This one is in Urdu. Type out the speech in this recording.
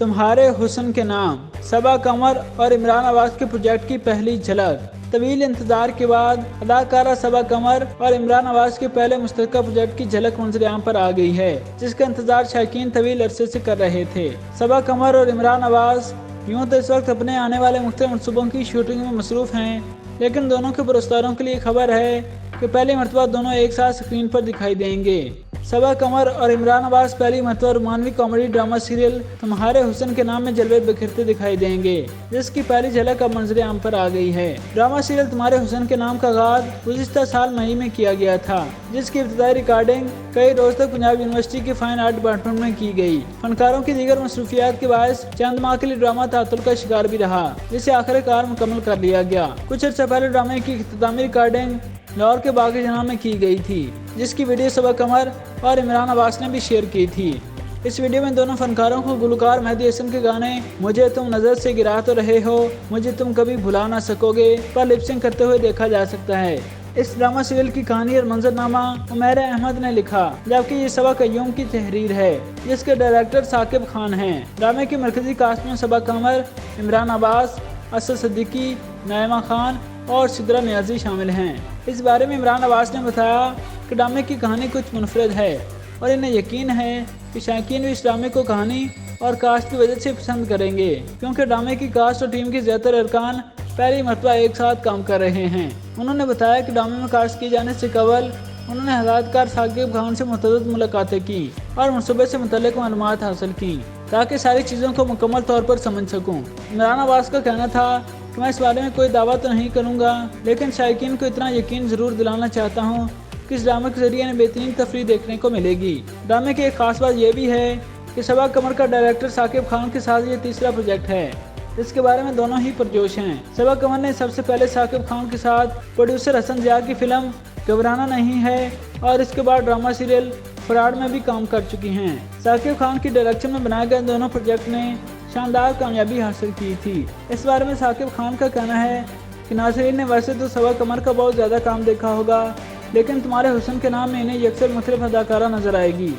تمہارے حسن کے نام، صبا قمر اور عمران عباس کے پروجیکٹ کی پہلی جھلک۔ طویل انتظار کے بعد اداکارہ صبا قمر اور عمران عباس کے پہلے مشترکہ پروجیکٹ کی جھلک منظر عام پر آ گئی ہے، جس کا انتظار شائقین طویل عرصے سے کر رہے تھے۔ صبا قمر اور عمران عباس یوں تو اس وقت اپنے آنے والے مختلف منصوبوں کی شوٹنگ میں مصروف ہیں، لیکن دونوں کے پرستاروں کے لیے خبر ہے کہ پہلی مرتبہ دونوں ایک ساتھ اسکرین پر دکھائی دیں گے۔ صبا قمر اور عمران عباس پہلی مرتبہ رومانوی کامیڈی ڈرامہ سیریل تمہارے حسن کے نام میں جلوے بکھیرتے دکھائی دیں گے، جس کی پہلی جھلک اب منظر عام پر آ گئی ہے۔ ڈرامہ سیریل تمہارے حسن کے نام کا آغاز گزشتہ سال مئی میں کیا گیا تھا، جس کی ابتدائی ریکارڈنگ کئی روز تک پنجاب یونیورسٹی کے فائن آرٹ ڈپارٹمنٹ میں کی گئی۔ فنکاروں کی دیگر مصروفیات کے باعث چند ماہ کے لیے ڈرامہ تعطل کا شکار بھی رہا، جسے آخر کار مکمل کر لیا گیا۔ کچھ عرصہ پہلے ڈرامے کی اختتامی ریکارڈنگ لاہور کے باغ جناح میں کی گئی تھی، جس کی ویڈیو صبا قمر اور عمران عباس نے بھی شیئر کی تھی۔ اس ویڈیو میں دونوں فنکاروں کو گلوکار مہدی حسن کے گانے مجھے تم نظر سے گرا تو رہے ہو، مجھے تم کبھی بھلا نہ سکو گے پر لپ سنک کرتے ہوئے دیکھا جا سکتا ہے۔ اس ڈرامہ سیریل کی کہانی اور منظرنامہ عمیر احمد نے لکھا، جبکہ یہ صبا قیوم کی تحریر ہے، جس کے ڈائریکٹر ثاقب خان ہیں۔ ڈرامے کی مرکزی کاسٹ میں صبا قمر، عمران عباس، اسد صدیقی، نائمہ خان اور سدرا نیازی شامل ہیں۔ اس بارے میں عمران عباس نے بتایا کہ ڈرامے کی کہانی کچھ منفرد ہے اور انہیں یقین ہے کہ شائقین بھی اس ڈرامے کو کہانی اور کاسٹ کی وجہ سے پسند کریں گے، کیونکہ ڈرامے کی کاسٹ اور ٹیم کے زیادہ تر ارکان پہلی مرتبہ ایک ساتھ کام کر رہے ہیں۔ انہوں نے بتایا کہ ڈرامے میں کاسٹ کیے جانے سے قبل انہوں نے ہدایتکار ثاقب خان سے متعدد ملاقاتیں کی اور منصوبے سے متعلق معلومات حاصل کی تاکہ ساری چیزوں کو مکمل طور پر سمجھ سکوں۔ عمران عباس کا کہنا تھا کہ میں اس بارے میں کوئی دعویٰ تو نہیں کروں گا، لیکن شائقین کو اتنا یقین ضرور دلانا چاہتا ہوں کہ اس ڈرامے کے ذریعے انہیں بہترین تفریح دیکھنے کو ملے گی۔ ڈرامے کی ایک خاص بات یہ بھی ہے کہ صبا قمر کا ڈائریکٹر ثاقب خان کے ساتھ یہ تیسرا پروجیکٹ ہے، اس کے بارے میں دونوں ہی پرجوش ہیں۔ صبا قمر نے سب سے پہلے ثاقب خان کے ساتھ پروڈیوسر حسن ضیاء کی فلم گھبرانا نہیں ہے اور اس کے بعد ڈرامہ سیریل فراڈ میں بھی کام کر چکی ہیں۔ ثاقب خان کی ڈائریکشن میں بنائے گئے دونوں پروجیکٹ نے شاندار کامیابی حاصل کی تھی۔ اس بارے میں ثاقب خان کا کہنا ہے کہ ناظرین نے ویسے تو صبا قمر کا بہت زیادہ کام دیکھا ہوگا، لیکن تمہارے حسن کے نام میں انہیں یکسر مختلف اداکارہ نظر آئے گی۔